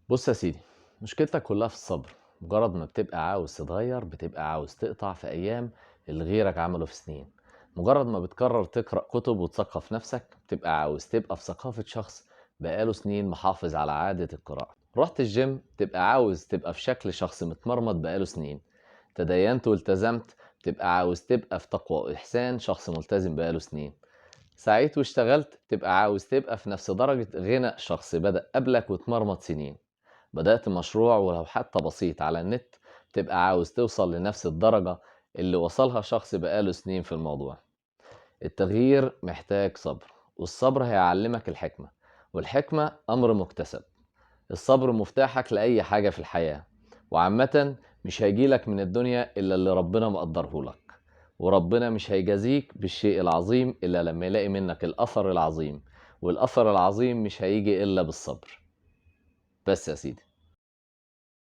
بص يا سيدي، مشكلتك كلها في الصبر. مجرد ما بتبقى عاوز تتغير بتبقى عاوز تقطع في أيام اللي غيرك عمله في سنين. مجرد ما بتقرر تقرأ كتب وتثقف نفسك بتبقى عاوز تبقى في ثقافة شخص بقاله سنين محافظ على عادة القراءة. رحت الجيم تبقى عاوز تبقى في شكل شخص متمرمط بقاله سنين. تدينت والتزمت تبقى عاوز تبقى في تقوى وإحسان شخص ملتزم بقاله سنين. سعيت واشتغلت تبقى عاوز تبقى في نفس درجة غنى شخص بدأ قبلك واتمرمط سنين. بدأت مشروع ولو حتى بسيط على النت تبقى عاوز توصل لنفس الدرجة اللي وصلها شخص بقاله سنين في الموضوع. التغيير محتاج صبر، والصبر هيعلمك الحكمة، والحكمة أمر مكتسب. الصبر مفتاحك لأي حاجة في الحياة، وعامة مش هيجيلك من الدنيا إلا اللي ربنا مقدره لك. وربنا مش هيجازيك بالشيء العظيم إلا لما يلاقي منك الأثر العظيم، والأثر العظيم مش هيجي إلا بالصبر. بس يا سيدي.